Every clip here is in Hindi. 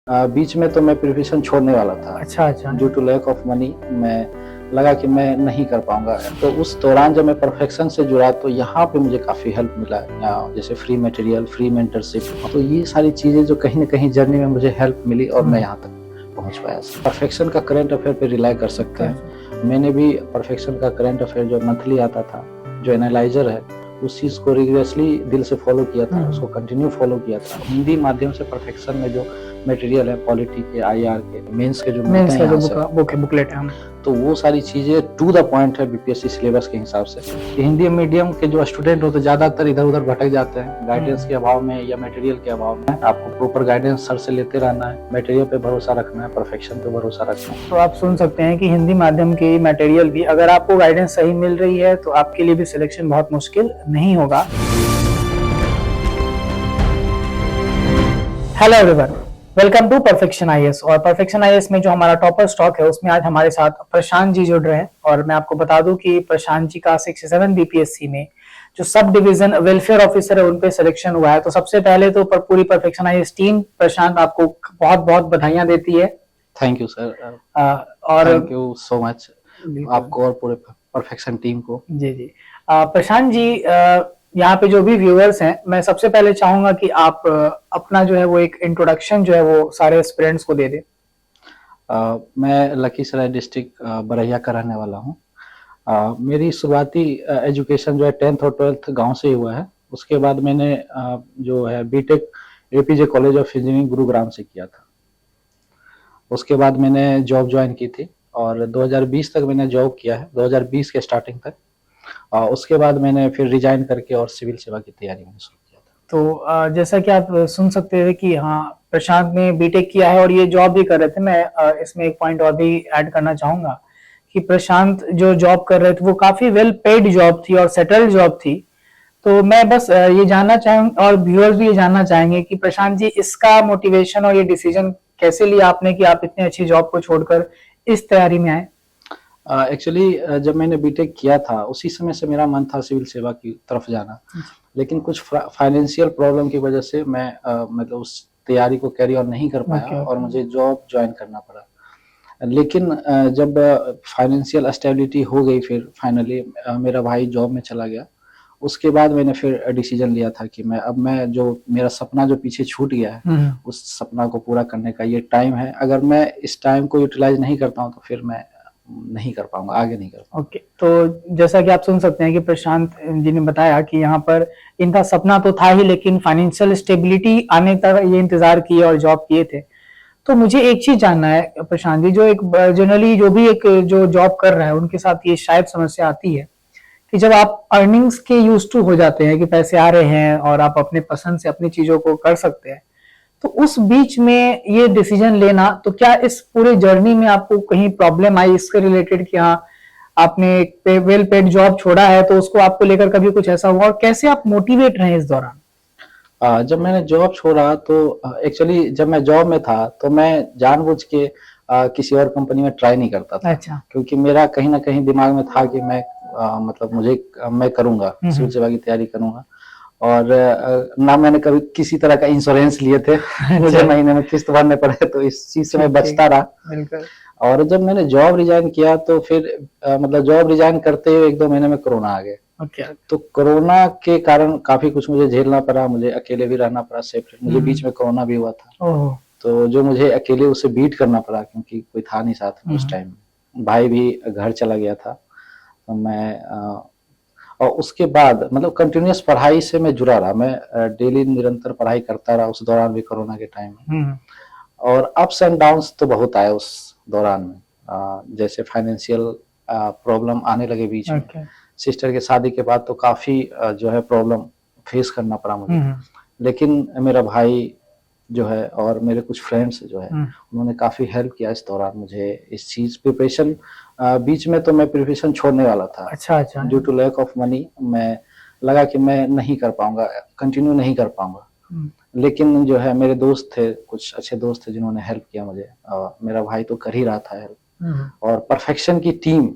बीच में तो मैं प्रिपरेशन छोड़ने वाला था। अच्छा। Due to lack of money मैं लगा कि मैं नहीं कर पाऊंगा। तो उस दौरान जब मैं परफेक्शन से जुड़ा तो यहाँ पे मुझे काफ़ी हेल्प मिला, जैसे फ्री मटेरियल, फ्री मेंटरशिप। तो ये सारी चीज़ें जो कहीं ना कहीं जर्नी में मुझे हेल्प मिली और मैं यहाँ तक पहुँच पाया। परफेक्शन का करंट अफेयर पे रिलाई कर सकते हैं। मैंने भी परफेक्शन का करंट अफेयर जो मंथली आता था, जो एनालाइजर है, उस चीज़ को रिग्रेसली दिल से फॉलो किया था, उसको कंटिन्यू फॉलो किया था। हिंदी माध्यम से परफेक्शन में जो मटेरियल है, पॉलिटी के, आईआर के, मेंस के जो मिलते हैं बुकलेट है, तो वो सारी चीज़ें टू द पॉइंट है बीपीएससी सिलेबस के हिसाब से। हिंदी मीडियम के जो स्टूडेंट होते ज़्यादातर इधर उधर भटक जाते हैं गाइडेंस के अभाव में या मटेरियल के अभाव में। आपको प्रॉपर गाइडेंस सर से लेते रहना है, मटेरियल पे भरोसा रखना है, परफेक्शन पे भरोसा रखना है। तो आप सुन सकते हैं कि हिंदी माध्यम की मटेरियल भी अगर आपको गाइडेंस सही मिल रही है तो आपके लिए भी सिलेक्शन बहुत मुश्किल नहीं होगा। Hello everyone, welcome to Perfection IAS. और परफेक्शन आईएएस में जो हमारा टॉपर स्टॉक है उसमें आज हमारे साथ प्रशांत जी जुड़ रहे हैं। और मैं आपको बता दूं कि प्रशांत जी का 67 बीपीएससी में जो सब डिवीजन वेलफेयर ऑफिसर है उन पे सिलेक्शन हुआ है। तो सबसे पहले तो पूरी परफेक्शन आईएएस टीम प्रशांत आपको बहुत बहुत बधाइयां देती है। थैंक यू सर, और थैंक यू सो मच आपको और पूरे परफेक्शन टीम को। जी प्रशांत जी, यहाँ पे जो भी व्यूअर्स हैं, मैं सबसे पहले चाहूंगा कि आप अपना जो है वो एक इंट्रोडक्शन जो है वो सारे एस्पिरेंट्स को दे दें। मैं लखीसराय डिस्ट्रिक्ट बरैया का रहने वाला हूँ। मेरी शुरुआती एजुकेशन जो है 10th और 12th गांव से ही हुआ है। उसके बाद मैंने जो है B Tech APJ college of engineering Gurugram से किया था। उसके बाद मैंने जॉब ज्वाइन की थी और 2020 तक मैंने जॉब किया है, 2020 के स्टार्टिंग तक। उसके बाद मैंने फिर रिजाइन करके और सिविल सेवा की तैयारी मैंने शुरू किया था। तो जैसा कि आप सुन सकते थे कि हाँ, प्रशांत ने बीटेक किया है और ये जॉब भी कर रहे थे। मैं इसमें एक पॉइंट और भी ऐड करना चाहूंगा कि प्रशांत जो जॉब कर रहे थे वो काफी वेल पेड जॉब थी और सेटल्ड जॉब थी। तो मैं बस ये जानना चाहूंगा और व्यूअर्स भी ये जानना चाहेंगे कि प्रशांत जी, इसका मोटिवेशन और ये डिसीजन कैसे लिया आपने कि आप इतनी अच्छी जॉब को छोड़कर इस तैयारी में आए? एक्चुअली जब मैंने बीटेक किया था उसी समय से मेरा मन था सिविल सेवा की तरफ जाना, लेकिन कुछ फाइनेंशियल प्रॉब्लम की वजह से मैं मतलब उस तैयारी को कैरी ऑन नहीं कर पाया और मुझे जॉब ज्वाइन करना पड़ा। लेकिन जब फाइनेंशियल स्टेबिलिटी हो गई, फिर फाइनली मेरा भाई जॉब में चला गया। उसके बाद मैंने फिर डिसीजन लिया था कि मैं जो मेरा सपना जो पीछे छूट गया है उस सपना को पूरा करने का ये टाइम है। अगर मैं इस टाइम को यूटिलाइज नहीं करता हूँ तो फिर मैं नहीं कर पाऊंगा, आगे नहीं कर पाऊंगा। ओके, तो जैसा कि आप सुन सकते हैं कि प्रशांत जी ने बताया कि यहाँ पर इनका सपना तो था ही, लेकिन फाइनेंशियल स्टेबिलिटी आने तक ये इंतजार किए और जॉब किए थे। तो मुझे एक चीज जानना है प्रशांत जी, जो एक जनरली जो भी एक जो जॉब कर रहा है उनके साथ ये शायद समस्या आती है कि जब आप अर्निंग्स के यूज टू हो जाते हैं कि पैसे आ रहे हैं और आप अपने पसंद से अपनी चीजों को कर सकते हैं, तो उस बीच में ये डिसीजन लेना, तो क्या इस पूरे जर्नी में आपको कहीं प्रॉब्लम आई इसके रिलेटेड कि हाँ आपने एक वेल पेड जॉब छोड़ा है तो उसको आपको लेकर कभी कुछ ऐसा हुआ, और कैसे आप मोटिवेट रहे इस दौरान? जब मैंने जॉब छोड़ा तो एक्चुअली जब मैं जॉब में था तो मैं जानबूझ के किसी और कंपनी में ट्राई नहीं करता था। अच्छा। क्योंकि मेरा कहीं ना कहीं दिमाग में था कि मैं मतलब मैं करूंगा, सिविल सेवा की तैयारी करूंगा। और ना मैंने कभी किसी तरह का इंश्योरेंस लिए थे। मुझे महीने में किस्त भरने पड़े, तो इस चीज से मैं बचता रहा। और जब मैंने जॉब रिजाइन किया तो फिर मतलब जॉब रिजाइन करते हुए 1-2 महीने में कोरोना आ गया। तो कोरोना के कारण काफी कुछ मुझे झेलना पड़ा, मुझे अकेले भी रहना पड़ा सेपरेट। मुझे बीच में कोरोना भी हुआ था, तो जो मुझे अकेले उसे बीट करना पड़ा क्योंकि कोई था नहीं साथ में उस टाइम। भाई भी घर चला गया था। तो मैं और उसके बाद मतलब कंटिन्यूअस पढ़ाई से मैं जुड़ा रहा। मैं डेली निरंतर पढ़ाई करता रहा उस दौरान भी, कोरोना के टाइम में। और अप्स एंड डाउन्स तो बहुत आए उस दौरान में। जैसे फाइनेंशियल प्रॉब्लम आने लगे बीच में। सिस्टर के शादी के बाद तो काफी जो है प्रॉब्लम फेस करना पड़ा मुझे। लेकिन मेरा भाई जो है और मेरे कुछ फ्रेंड्स जो है उन्होंने काफी हेल्प किया इस दौरान मुझे इस चीज प्रिपरेशन। बीच में तो मैं प्रिपरेशन छोड़ने वाला था। अच्छा। Due to lack of money मैं लगा कि मैं नहीं कर पाऊंगा, कंटिन्यू नहीं कर पाऊंगा। लेकिन जो है मेरे दोस्त थे, कुछ अच्छे दोस्त थे जिन्होंने हेल्प किया मुझे। मेरा भाई तो कर ही रहा था हेल्प। और परफेक्शन की टीम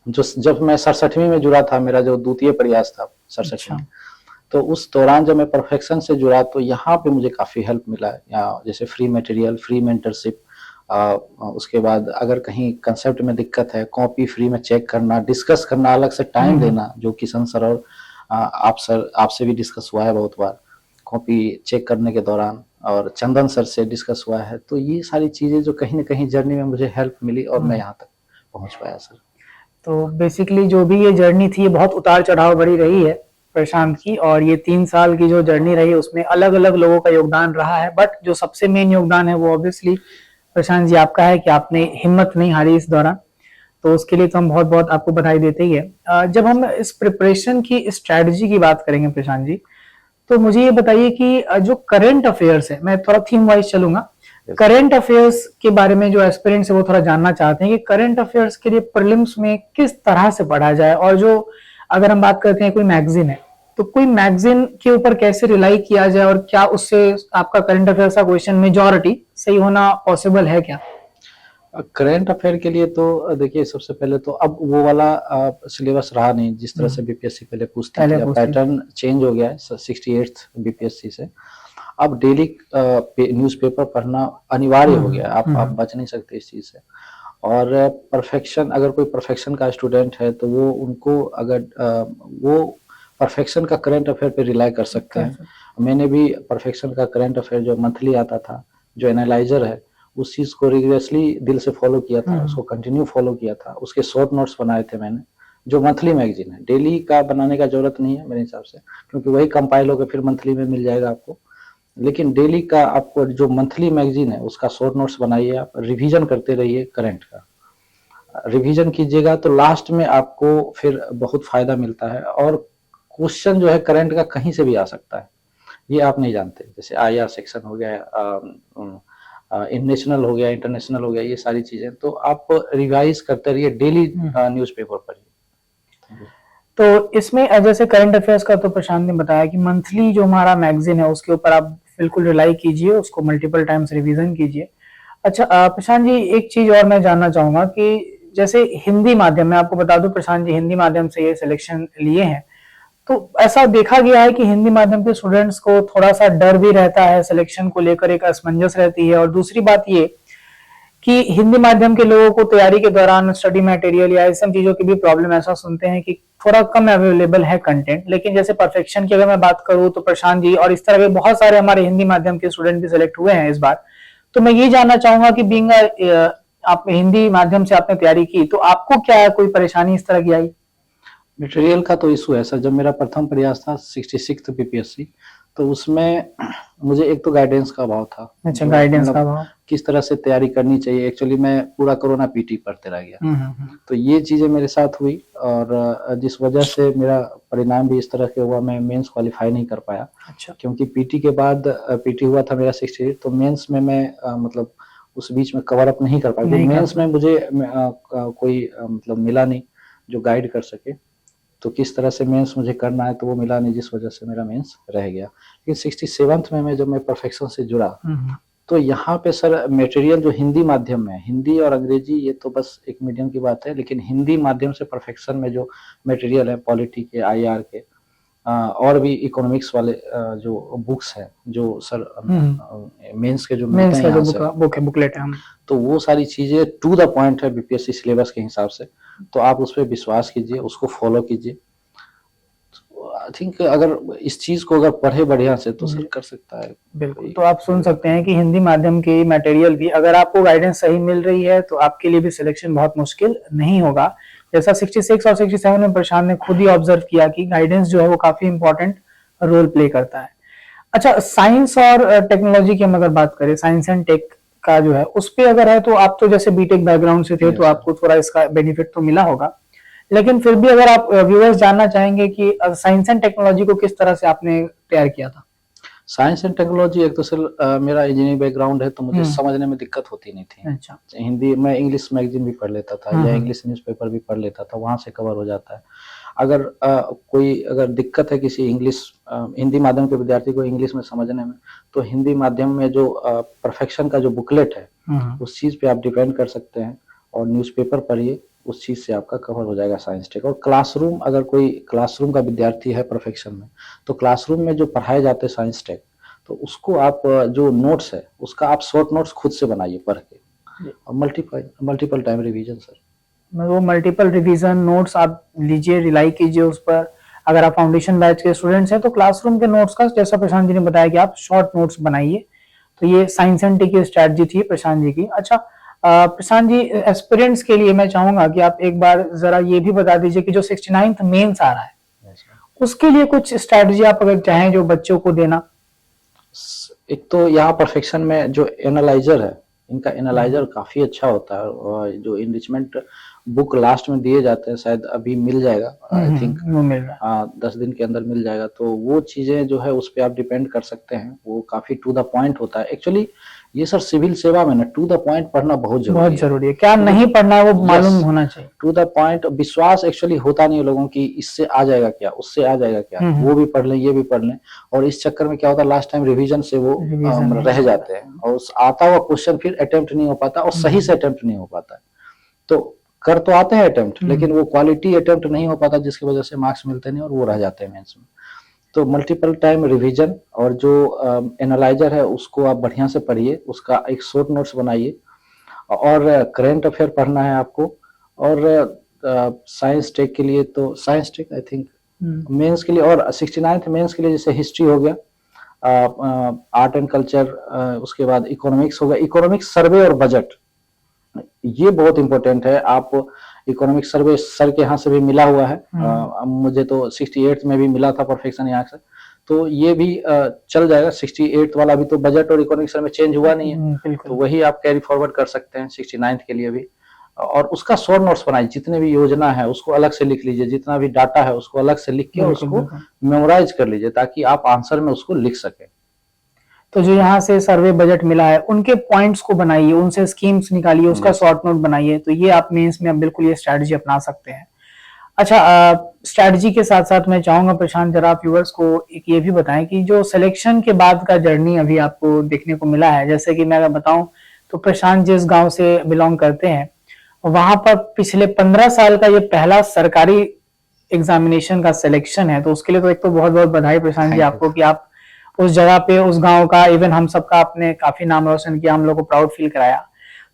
जो जब मैं 67वीं में जुड़ा था, मेरा जो द्वितीय प्रयास था 67 में, तो उस दौरान जब मैं परफेक्शन से जुड़ा तो यहाँ पे मुझे काफ़ी हेल्प मिला है, या जैसे फ्री मटेरियल, फ्री मेंटरशिप, उसके बाद अगर कहीं कंसेप्ट में दिक्कत है, कॉपी फ्री में चेक करना, डिस्कस करना, अलग से टाइम देना, जो किशन सर और आपसे भी डिस्कस हुआ है बहुत बार कॉपी चेक करने के दौरान, और चंदन सर से डिस्कस हुआ है। तो ये सारी चीज़ें जो कहीं न कहीं जर्नी में मुझे हेल्प मिली और मैं यहाँ तक पहुँच पाया सर। तो बेसिकली जो भी ये जर्नी थी, ये बहुत उतार चढ़ाव भरी रही है प्रशांत की, और ये 3 साल की जो जर्नी रही उसमें अलग अलग लोगों का योगदान रहा है, बट जो सबसे मेन योगदान है वो ऑब्वियसली प्रशांत जी आपका है कि आपने हिम्मत नहीं हारी इस दौरान। तो उसके लिए तो हम बहुत बहुत आपको बधाई देते ही है। जब हम इस प्रिपरेशन की स्ट्रेटजी की बात करेंगे प्रशांत जी, तो मुझे ये बताइए कि जो करंट अफेयर्स है, मैं थोड़ा थीम वाइज चलूंगा, करंट अफेयर्स के बारे में जो एस्पिरेंट्स है वो थोड़ा जानना चाहते हैं कि करंट अफेयर्स के लिए प्रीलिम्स में किस तरह से पढ़ा जाए, और जो अगर हम बात करते हैं कोई मैगजीन है तो कोई मैगजीन के ऊपर कैसे रिलाई किया जाए, और क्या उससे आपका करंट अफेयर्स का क्वेश्चन मेजॉरिटी सही होना पॉसिबल है क्या? करंट अफेयर के लिए तो देखिए, सबसे पहले तो अब वो वाला सिलेबस रहा नहीं जिस तरह से बीपीएससी पहले पूछती थी। पैटर्न चेंज हो गया है 68th बीपीएससी से। अब डेली न्यूज़पेपर पढ़ना अनिवार्य हो गया है, आप बच नहीं सकते इस चीज़ से। और परफेक्शन, अगर कोई परफेक्शन का स्टूडेंट है तो वो उनको अगर वो परफेक्शन का करंट अफेयर पे रिलाई कर सकते हैं। मैंने भी परफेक्शन का करंट अफेयर जो मंथली आता था, जो एनालाइजर है, उस चीज़ को रिग्रेसली दिल से फॉलो किया था, उसको कंटिन्यू फॉलो किया था। उसके शॉर्ट नोट्स बनाए थे मैंने, जो मंथली मैगजीन है। डेली का बनाने का जरूरत नहीं है मेरे हिसाब से, क्योंकि वही कंपाइल होकर फिर मंथली में मिल जाएगा आपको। लेकिन डेली का आपको जो मंथली मैगजीन है उसका शॉर्ट नोट्स बनाइए, आप रिवीजन करते रहिए। करंट का रिवीजन कीजिएगा तो लास्ट में आपको फिर बहुत फायदा मिलता है। और क्वेश्चन जो है करंट का कहीं से भी आ सकता है, ये आप नहीं जानते। जैसे आईआर सेक्शन हो गया, नेशनल हो गया, इंटरनेशनल हो गया, ये सारी चीजें तो आप रिवाइज करते रहिए, डेली न्यूज़पेपर पढ़िए। तो इसमें जैसे करंट अफेयर्स का तो प्रशांत ने बताया कि मंथली जो हमारा मैगजीन है उसके ऊपर आप बिल्कुल रिलाई कीजिए, उसको मल्टीपल टाइम्स रिवीजन कीजिए। अच्छा प्रशांत जी, एक चीज और मैं जानना चाहूंगा कि जैसे हिंदी माध्यम में, आपको बता दूं प्रशांत जी हिंदी माध्यम से ये सिलेक्शन लिए हैं, तो ऐसा देखा गया है कि हिंदी माध्यम के स्टूडेंट्स को थोड़ा सा डर भी रहता है, सिलेक्शन को लेकर एक असमंजस रहती है। और दूसरी बात ये कि हिंदी माध्यम के लोगों को तैयारी के दौरान स्टडी मटेरियल या इस सब चीजों की भी प्रॉब्लम ऐसा सुनते हैं कि थोड़ा कम अवेलेबल है कंटेंट। लेकिन जैसे परफेक्शन की अगर मैं बात करूं तो प्रशांत जी और इस तरह के बहुत सारे हमारे हिंदी माध्यम के स्टूडेंट भी सिलेक्ट हुए हैं इस बार। तो मैं ये जानना चाहूंगा कि बीइंग आप हिंदी माध्यम से आपने तैयारी की, तो आपको क्या कोई परेशानी इस तरह की आई? मटेरियल का तो इशू है सर। जब मेरा प्रथम प्रयास था 66th बीपीएससी, तो उसमें मुझे एक तो गाइडेंस का अभाव था। अच्छा, गाइडेंस का अभाव, किस तरह से तैयारी करनी चाहिए। एक्चुअली मैं पूरा कोरोना पीटी पढ़ते रह गया, तो ये चीजें मेरे साथ हुई, और जिस वजह से मेरा परिणाम भी इस तरह के हुआ, मैं मेंस क्वालिफाई नहीं कर पाया। अच्छा, क्योंकि पीटी के बाद पीटी हुआ था मेरा 68, तो मेंस में मैं मतलब उस बीच में कवर अप नहीं कर पाया। मेंस में मुझे कोई मतलब मिला नहीं जो गाइड कर सके, तो किस तरह से मेंस मुझे करना है तो वो मिला नहीं, जिस वजह से मेरा मेंस रह गया। लेकिन 67th में जब मैं परफेक्शन से जुड़ा, तो यहाँ पे सर मटेरियल जो हिंदी माध्यम में, हिंदी और अंग्रेजी ये तो बस एक मीडियम की बात है, लेकिन हिंदी माध्यम से परफेक्शन में जो मटेरियल है, पॉलिटी के, आईआर के, और भी इकोनॉमिक्स वाले जो बुक्स हैं, जो सर मेंस के जो मिलते हैं यहाँ से, बुकलेट है, तो वो सारी चीजें टू द पॉइंट है बीपीएससी सिलेबस के हिसाब से। तो आप उस पर विश्वास कीजिए, उसको फॉलो कीजिए। आई थिंक अगर इस चीज को अगर पढ़े बढ़िया से तो सर कर सकता है। बिल्कुल। तो आप सुन सकते हैं कि हिंदी माध्यम की मटेरियल भी अगर आपको गाइडेंस सही मिल रही है तो आपके लिए भी सिलेक्शन बहुत मुश्किल नहीं होगा। जैसा 66 और 67 में प्रशांत ने खुद ही ऑब्जर्व किया कि गाइडेंस जो है वो काफी इंपॉर्टेंट रोल प्ले करता है। अच्छा, साइंस और टेक्नोलॉजी की हम अगर बात करें, साइंस एंड टेक का जो है उस पे अगर है, तो आप तो जैसे बीटेक बैकग्राउंड से थे, तो आपको थोड़ा इसका बेनिफिट तो मिला होगा। लेकिन फिर भी अगर आप व्यूअर्स जानना चाहेंगे कि साइंस एंड टेक्नोलॉजी को किस तरह से आपने तैयार किया था? साइंस एंड टेक्नोलॉजी, एक तो सर मेरा इंजीनियरिंग बैकग्राउंड है, तो मुझे समझने में दिक्कत होती नहीं थी। अच्छा, हिंदी मैं इंग्लिश मैगजीन भी पढ़ लेता था, या इंग्लिश न्यूज़पेपर भी पढ़ लेता था, वहां से कवर हो जाता है। अगर कोई अगर दिक्कत है किसी इंग्लिश हिंदी माध्यम के विद्यार्थी को इंग्लिश में समझने में, तो हिंदी माध्यम में जो परफेक्शन का जो बुकलेट है, उस चीज पे आप डिपेंड कर सकते हैं, और न्यूज़पेपर पढ़िए, उस चीज से आपका कवर हो जाएगा साइंस टेक। और क्लासरूम, अगर कोई क्लासरूम का विद्यार्थी है प्रोफेशन में, तो क्लासरूम में जो पढ़ाए जाते हैं साइंस टेक, तो उसको आप जो नोट्स है उसका आप शॉर्ट नोट्स खुद से बनाइए पढ़ के, और मल्टीपल टाइम रिवीजन सर। वो मल्टीपल रिवीजन नोट्स आप लीजिए, रिलाई कीजिए उस पर। अगर आप फाउंडेशन बैच के स्टूडेंट्स हैं तो क्लासरूम के नोट्स का, जैसा प्रशांत जी ने बताया कि आप शॉर्ट नोट्स बनाइए। तो ये साइंस एंड टेक की स्ट्रैटेजी थी प्रशांत जी की। अच्छा प्रशांत जी, एस्पिरेंट्स के लिए मैं चाहूंगा कि आप एक बार जरा ये भी बता दीजिए कि जो 69th मेंस आ रहा है उसके लिए कुछ स्ट्रैटेजी आप अगर चाहें जो बच्चों को देना। एक तो यहाँ परफेक्शन में जो एनालाइजर है, इनका एनालाइजर काफी अच्छा होता है, और जो इनरिचमेंट बुक लास्ट में दिए जाते हैं, शायद अभी मिल जाएगा, आई थिंक वो मिल रहा है। हाँ 10 दिन के अंदर मिल जाएगा। तो वो चीजें जो है उस पर आप डिपेंड कर सकते हैं, वो काफी टू द पॉइंट होता है। एक्चुअली ये सर सिविल सेवा में ना टू द पॉइंट पढ़ना बहुत जरूरी है। क्या नहीं पढ़ना है वो मालूम होना चाहिए। टू द पॉइंट, विश्वास एक्चुअली होता नहीं है लोगों की, इससे आ जाएगा क्या, उससे आ जाएगा क्या, वो भी पढ़ लें ये भी पढ़ लें, और इस चक्कर में क्या होता है लास्ट टाइम रिवीजन से वो रह जाते हैं, और आता हुआ क्वेश्चन फिर अटेम्प्ट नहीं हो पाता, और सही से अटेम्प्ट नहीं हो पाता है। तो कर तो आते हैं अटेम्प्ट, लेकिन वो क्वालिटी अटेम्प्ट नहीं हो पाता, जिसकी वजह से मार्क्स मिलते नहीं और वो रह जाते हैं मेंस में। तो मल्टीपल टाइम रिवीजन, और जो एनालाइजर है उसको आप बढ़िया से पढ़िए, उसका एक शॉर्ट नोट्स बनाइए, और करंट अफेयर पढ़ना है आपको। और साइंस टेक के लिए तो science tech I think mains के लिए, और 69th मेंस के लिए जैसे हिस्ट्री हो गया, आर्ट एंड कल्चर, उसके बाद इकोनॉमिक्स हो गया, इकोनॉमिक्स सर्वे और बजट, ये बहुत इंपॉर्टेंट है। आप इकोनॉमिक सर्वे सर के यहाँ से भी मिला हुआ है, मुझे तो 68th में भी मिला था परफेक्शन यहाँ से, तो ये भी चल जाएगा। 68th वाला भी तो बजट और इकोनॉमिक सर्वे चेंज हुआ नहीं है, तो वही आप कैरी फॉरवर्ड कर सकते हैं 69th के लिए भी। और उसका शॉर्ट नोट्स बनाइए, जितने भी योजना है उसको अलग से लिख लीजिए, जितना भी डाटा है उसको अलग से लिख के उसको मेमोराइज कर लीजिए, ताकि आप आंसर में उसको लिख सके। तो जो यहाँ से सर्वे बजट मिला है उनके पॉइंट्स को बनाइए, उनसे स्कीम्स निकालिए, उसका शॉर्ट नोट बनाइए। तो ये आप मेंस में आप बिल्कुल ये स्ट्रैटेजी अपना सकते हैं। अच्छा, स्ट्रैटेजी के साथ साथ मैं चाहूंगा प्रशांत जरा आप व्यूअर्स को एक ये भी बताएं कि जो सिलेक्शन के बाद का जर्नी अभी आपको देखने को मिला है, जैसे कि मैं अगर बताऊं तो प्रशांत जिस गांव से बिलोंग करते हैं वहां पर पिछले 15 साल का ये पहला सरकारी एग्जामिनेशन का सिलेक्शन है। तो उसके लिए तो एक तो बहुत बहुत बधाई प्रशांत जी आपको कि आप उस जगह पे, उस गांव का, इवन हम सबका आपने काफी नाम रोशन किया, हम लोग को प्राउड फील कराया।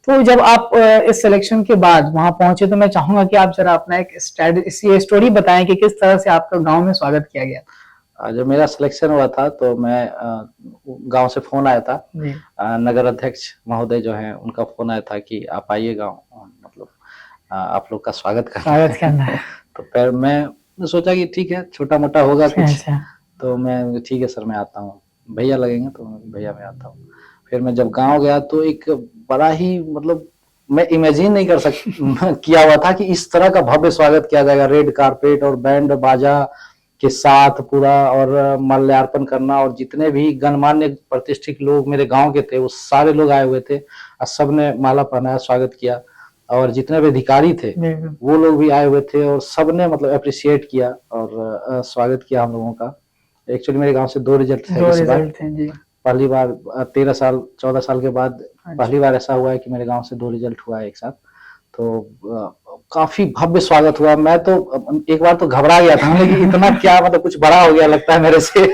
तो जब आप इस सिलेक्शन के बाद वहां पहुंचे तो मैं चाहूंगा कि आप जरा अपना एक स्टोरी बताएं कि किस तरह से आपका गांव में स्वागत किया गया। जब मेरा सिलेक्शन हुआ था तो मैं गांव से फोन आया था, नगर अध्यक्ष महोदय जो हैं उनका फोन आया था कि आप आइए गांव, मतलब आप लोग का स्वागत करना है। तो फिर मैं सोचा कि ठीक है छोटा मोटा होगा कुछ, तो मैं ठीक है सर मैं आता हूँ, भैया लगेंगे, तो भैया मैं आता हूँ। फिर मैं जब गांव गया तो एक बड़ा ही, मतलब मैं इमेजिन नहीं कर किया हुआ था कि इस तरह का भव्य स्वागत किया जाएगा, रेड कारपेट और बैंड बाजा के साथ पूरा, और माल्यार्पण करना, और जितने भी गणमान्य प्रतिष्ठित लोग मेरे गांव के थे वो सारे लोग आए हुए थे, और सबने माला पहनाया, स्वागत किया, और जितने भी अधिकारी थे वो लोग भी आए हुए थे, और सबने मतलब अप्रिशिएट किया और स्वागत किया हम लोगों का। एक्चुअली मेरे गांव से 2 रिजल्ट है इस बार, पहली बार 14 साल के बाद पहली बार ऐसा हुआ है कि मेरे गांव से 2 रिजल्ट हुआ है एक साथ। तो काफी भव्य स्वागत हुआ। मैं तो एक बार तो घबरा गया था, लेकिन इतना क्या, मतलब कुछ बड़ा हो गया लगता है मेरे से।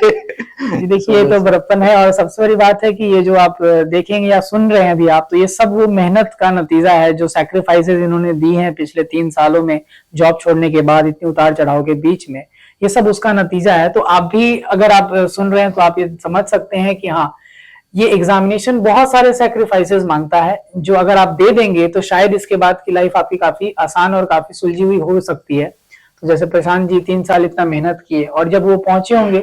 देखिए ये तो बड़प्पन है, और सबसे बड़ी बात है कि ये जो आप देखेंगे या सुन रहे हैं अभी आप, तो ये सब वो मेहनत का नतीजा है, जो सैक्रिफाइसेस इन्होंने दी हैं पिछले 3 सालों में, जॉब छोड़ने के बाद इतने उतार चढ़ाव के बीच में, ये सब उसका नतीजा है। तो आप भी अगर आप सुन रहे हैं तो आप ये समझ सकते हैं कि हाँ, ये एग्जामिनेशन बहुत सारे सैक्रिफाइसेस मांगता है, जो अगर आप दे देंगे तो शायद इसके बाद की लाइफ आपकी काफी आसान और काफी सुलझी हुई हो सकती है। तो जैसे प्रशांत जी 3 साल इतना मेहनत किए, और जब वो पहुंचे होंगे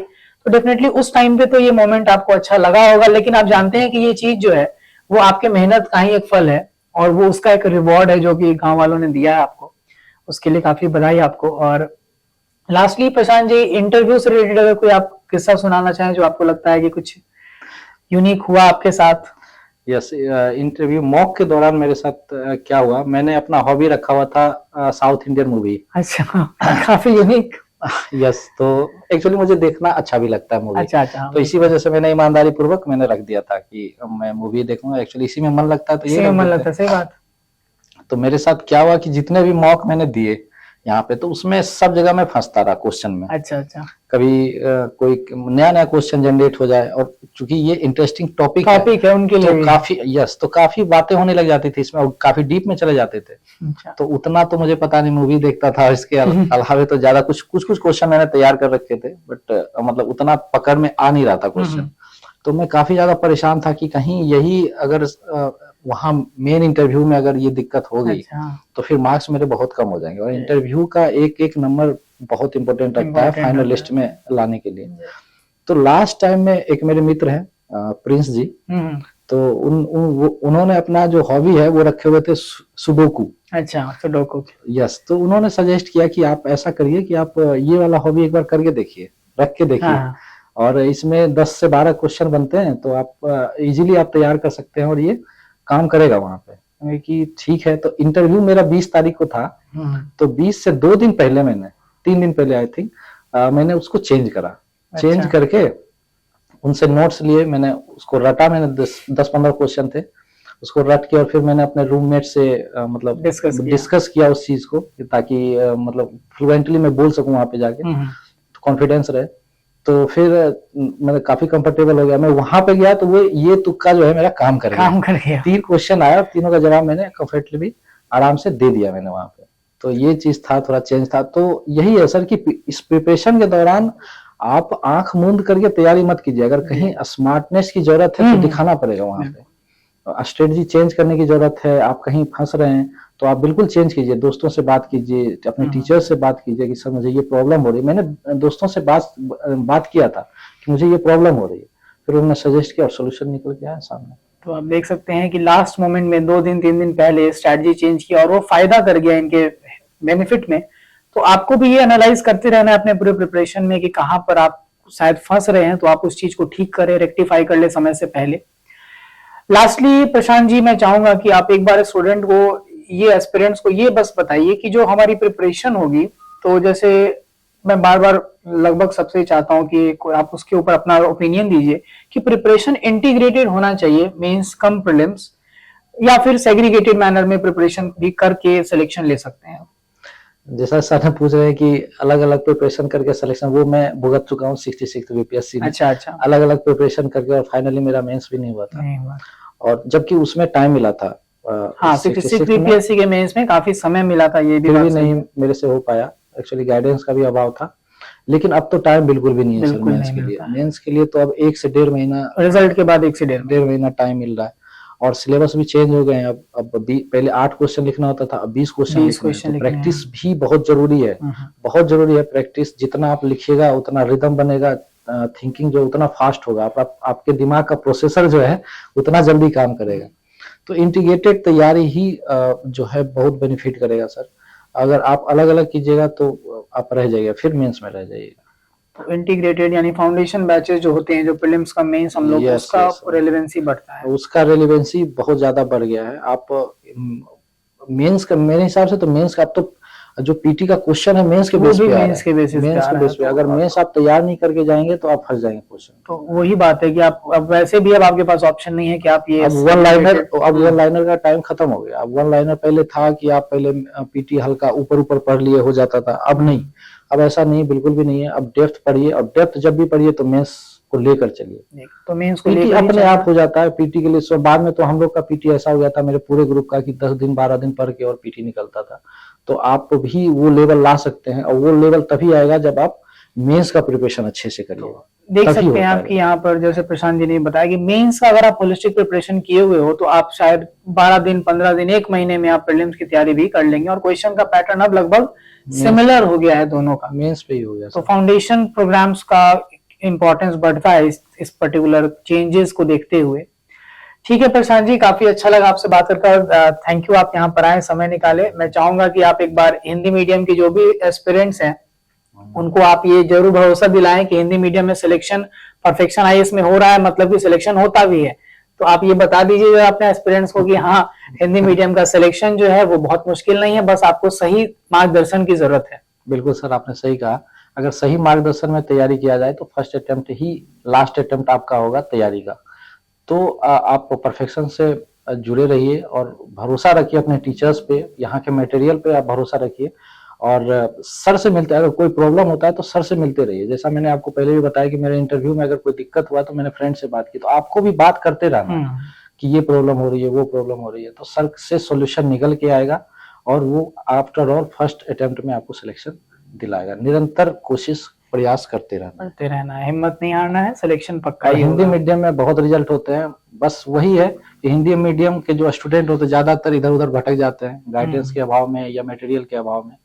तो डेफिनेटली उस टाइम पे तो ये मोमेंट आपको अच्छा लगा होगा, लेकिन आप जानते हैं कि ये चीज जो है वो आपके मेहनत का ही एक फल है, और वो उसका एक रिवॉर्ड है जो कि गाँव वालों ने दिया है आपको, उसके लिए काफी बधाई आपको। और लास्टली प्रशांत जी, इंटरव्यू से रिलेटेड अगर कोई आप किस्सा सुनाना चाहें जो आपको लगता है कि कुछ यूनिक हुआ आपके साथ। यस, इंटरव्यू मॉक के दौरान मेरे साथ क्या हुआ, मैंने अपना हॉबी रखा हुआ था साउथ इंडियन मूवी। अच्छा, काफी यूनिक। यस, तो एक्चुअली मुझे देखना अच्छा भी लगता है मूवी। अच्छा, तो इसी वजह से मैंने ईमानदारी पूर्वक मैंने रख दिया था कि मैं मूवी देखूंगा, एक्चुअली इसी में मन लगता है, तो ये मन लगता है, सही बात। तो मेरे साथ क्या हुआ कि जितने भी मॉक मैंने दिए यहाँ पे, तो उसमें सब जगह मैं फंसता रहा क्वेश्चन में। अच्छा अच्छा, कभी कोई नया नया क्वेश्चन जनरेट हो जाए, और चूंकि ये इंटरेस्टिंग टॉपिक है उनके लिए तो भी। काफी तो काफी बातें होने लग जाती थी इसमें, और काफी डीप में चले जाते थे। अच्छा। तो उतना तो मुझे पता नहीं, मूवी देखता था, इसके अलावा तो ज्यादा कुछ क्वेश्चन मैंने तैयार कर रखे थे, बट मतलब उतना पकड़ में आ नहीं रहा था क्वेश्चन। तो मैं काफी ज्यादा परेशान था कि कहीं यही अगर वहां मेन इंटरव्यू में अगर ये दिक्कत हो गई, अच्छा। तो फिर मार्क्स मेरे बहुत कम हो जाएंगे, और इंटरव्यू का एक एक नंबर बहुत इंपॉर्टेंट रखता है फाइनल लिस्ट में लाने के लिए। तो लास्ट टाइम में एक मेरे मित्र हैं प्रिंस जी, तो उन्होंने अपना जो हॉबी है वो रखे हुए थे सुडोकू। अच्छा, सुडोकू। यस, तो उन्होंने सजेस्ट किया कि आप ऐसा करिए कि आप ये वाला हॉबी एक बार करके देखिए, रख के देखिए। हाँ। और इसमें 10 से 12 क्वेश्चन बनते हैं, तो आप इजीली आप तैयार कर सकते हैं, और ये काम करेगा वहां पे। कि ठीक है, तो इंटरव्यू मेरा 20 तारीख को था, तो 20 से 2 दिन पहले मैंने 3 दिन पहले आई थिंक मैंने उसको चेंज करा। अच्छा। चेंज करके उनसे नोट्स लिए, मैंने उसको रटा, मैंने 10-15 क्वेश्चन थे, उसको रट के, और फिर मैंने अपने रूममेट से मतलब डिस्कस किया उस चीज को, ताकि मतलब फ्लुएंटली मैं बोल सकूं वहां पे जाके, कॉन्फिडेंस रहे। तो फिर मैं काफी कंफर्टेबल हो गया। मैं वहां पे गया तो वो ये तुक्का जो है मेरा काम कर गया। 3 क्वेश्चन आया, तीनों का जवाब मैंने कंफर्टेबली आराम से दे दिया मैंने वहां पे। तो ये चीज था, थोड़ा चेंज था। तो यही है सर कि इस प्रिपरेशन के दौरान आप आंख मूंद करके तैयारी मत कीजिए। अगर कहीं स्मार्टनेस की जरूरत है तो दिखाना पड़ेगा वहां पे, स्ट्रेटजी चेंज करने की जरूरत है, आप कहीं फंस रहे हैं तो आप बिल्कुल चेंज कीजिए। दोस्तों से बात कीजिए, अपने टीचर से बात कीजिए कि सर मुझे ये प्रॉब्लम हो रही है। मैंने दोस्तों से बात किया था कि मुझे ये प्रॉब्लम हो रही है, फिर उन्होंने सजेस्ट किया और सोल्यूशन निकल के आया सामने। तो आप देख सकते हैं कि लास्ट मोमेंट में 2 दिन 3 दिन पहले स्ट्रेटजी चेंज किया, और वो फायदा कर गया इनके बेनिफिट में। तो आपको भी ये एनालाइज करते रहना है अपने पूरे प्रिपरेशन में कि कहां पर आप शायद फंस रहे हैं, तो आप उस चीज को ठीक करें, रेक्टिफाई कर ले समय से पहले। लास्टली प्रशांत जी, मैं चाहूंगा कि आप एक बार स्टूडेंट को, ये एस्पिरेंट्स को ये बस बताइए कि जो हमारी प्रिपरेशन होगी, तो जैसे मैं बार बार लगभग सबसे चाहता हूं कि आप उसके ऊपर अपना ओपिनियन दीजिए कि प्रिपरेशन इंटीग्रेटेड होना चाहिए, मींस कम प्रीलिम्स, या फिर सेग्रीगेटेड मैनर में प्रिपरेशन भी करके सिलेक्शन ले सकते हैं। जैसा सर ने पूछ रहे हैं कि अलग अलग प्रिपरेशन करके सिलेक्शन, वो मैं भुगत चुका हूँ 66 बीपीएससी में। अच्छा। अलग अलग प्रिपरेशन करके, और फाइनली मेरा मेंस भी नहीं हुआ था। और जबकि उसमें टाइम मिला था। हाँ, 66 बीपीएससी के मेंस में काफी समय मिला था, ये भी नहीं मेरे से हो पाया। एक्चुअली गाइडेंस का भी अभाव था, लेकिन अब तो टाइम बिल्कुल भी नहीं है सर मेंस के लिए। मेंस के लिए तो अब 1 से 1.5 महीना, रिजल्ट के बाद 1 से 1.5 महीना टाइम मिल रहा है। और सिलेबस भी चेंज हो गए हैं। अब पहले 8 क्वेश्चन लिखना होता था, अब 20 क्वेश्चन। तो प्रैक्टिस भी बहुत जरूरी है, बहुत जरूरी है प्रैक्टिस। जितना आप लिखिएगा उतना रिदम बनेगा, थिंकिंग जो उतना फास्ट होगा, आपके दिमाग का प्रोसेसर जो है उतना जल्दी काम करेगा। तो इंटीग्रेटेड तैयारी ही जो है बहुत बेनिफिट करेगा सर। अगर आप अलग अलग कीजिएगा तो आप रह जाइएगा, फिर मेंस में रह जाइएगा। तो इंटीग्रेटेड यानी फाउंडेशन बैचेस जो होते हैं, जो प्रीलिम्स का मेंस हम लोग, उसका रेलेवेंसी बढ़ता है। उसका रेलेवेंसी बहुत ज्यादा बढ़ गया है। आप मेंस का, मेरे हिसाब से तो मेंस का, आप तो जो पीटी का क्वेश्चन है मेंस के बेस पे, अगर मेंस आप तैयार नहीं करके जाएंगे तो आप फंस जाएंगे क्वेश्चन। तो वही बात है कि आप अब वैसे भी अब आपके पास ऑप्शन नहीं है कि आप ये अब वन लाइनर का टाइम खत्म हो गया। अब वन लाइनर पहले था कि आप पहले पीटी हल्का ऊपर पढ़ लिए हो जाता था, अब नहीं, अब ऐसा नहीं, बिल्कुल भी नहीं है। अब डेप्थ पढ़िए, और डेप्थ जब भी पढ़िए तो मेंस को लेकर चलिए। तो मेंस को पीटी अपने आप हो जाता है पीटी के लिए। सो बाद में तो हम लोग का पीटी ऐसा हो गया था मेरे पूरे ग्रुप का कि 10 दिन 12 दिन पढ़ के और पीटी निकलता था। तो आप भी वो लेवल ला सकते हैं, और वो लेवल तभी आएगा जब आप मेंस का प्रिपरेशन अच्छे से करिए। देख सकते हैं आपकी यहाँ पर, जैसे प्रशांत जी ने बताया कि मेंस का अगर आप होलिस्टिक प्रिपरेशन किए हुए हो तो आप शायद 12 दिन 15 दिन 1 महीने में आप प्रीलिम्स की तैयारी भी कर लेंगे। और क्वेश्चन का पैटर्न अब लगभग सिमिलर हो गया है दोनों का, मेंस पे ही हो गया। तो फाउंडेशन प्रोग्राम्स का इम्पोर्टेंस बढ़ता है इस पर्टिकुलर चेंजेस को देखते हुए। ठीक है प्रशांत जी, काफी अच्छा लगा आपसे बात करके। थैंक यू, आप यहाँ पर आए, समय निकाले। मैं चाहूंगा कि आप एक बार हिंदी मीडियम की जो भी एस्पिरेंट्स हैं उनको आप ये जरूर भरोसा दिलाएं कि हिंदी मीडियम में सिलेक्शन परफेक्शन आईएएस में हो रहा है, मतलब कि सिलेक्शन होता भी है। तो आप ये बता दीजिए अपने एस्पिरेंट्स को कि हाँ, हिंदी मीडियम का सिलेक्शन जो है वो बहुत मुश्किल नहीं है, बस आपको सही मार्गदर्शन की जरूरत है। बिल्कुल सर, आपने सही कहा। अगर सही मार्गदर्शन में तैयारी किया जाए तो फर्स्ट अटेम्प्ट ही लास्ट अटेम्प्ट आपका होगा तैयारी का। तो आप परफेक्शन से जुड़े रहिए और भरोसा रखिए अपने टीचर्स पे, यहाँ के मटेरियल पे आप भरोसा रखिए और सर से मिलते, अगर कोई प्रॉब्लम होता है तो सर से मिलते रहिए। जैसा मैंने आपको पहले भी बताया कि मेरे इंटरव्यू में अगर कोई दिक्कत हुआ तो मैंने फ्रेंड से बात की, तो आपको भी बात करते रहना है कि ये प्रॉब्लम हो रही है, वो प्रॉब्लम हो रही है, तो सर से सॉल्यूशन निकल के आएगा और वो आफ्टर ऑल फर्स्ट अटेम्प्ट में आपको सिलेक्शन दिलाएगा। निरंतर कोशिश प्रयास करते रहना है, हिम्मत नहीं हारना है, सिलेक्शन पक्का और ही हिंदी होगा। मीडियम में बहुत रिजल्ट होते हैं। बस वही है कि हिंदी मीडियम के जो स्टूडेंट होते हैं ज्यादातर इधर उधर भटक जाते हैं गाइडेंस के अभाव में या मटेरियल के अभाव में।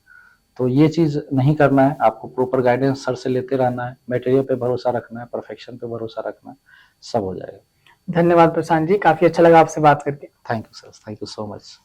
तो ये चीज नहीं करना है, आपको प्रॉपर गाइडेंस सर से लेते रहना है, मटेरियल पे भरोसा रखना है, परफेक्शन पे भरोसा रखना है, सब हो जाएगा। धन्यवाद प्रशांत जी, काफी अच्छा लगा आपसे बात करके। Thank you sir, thank you so much.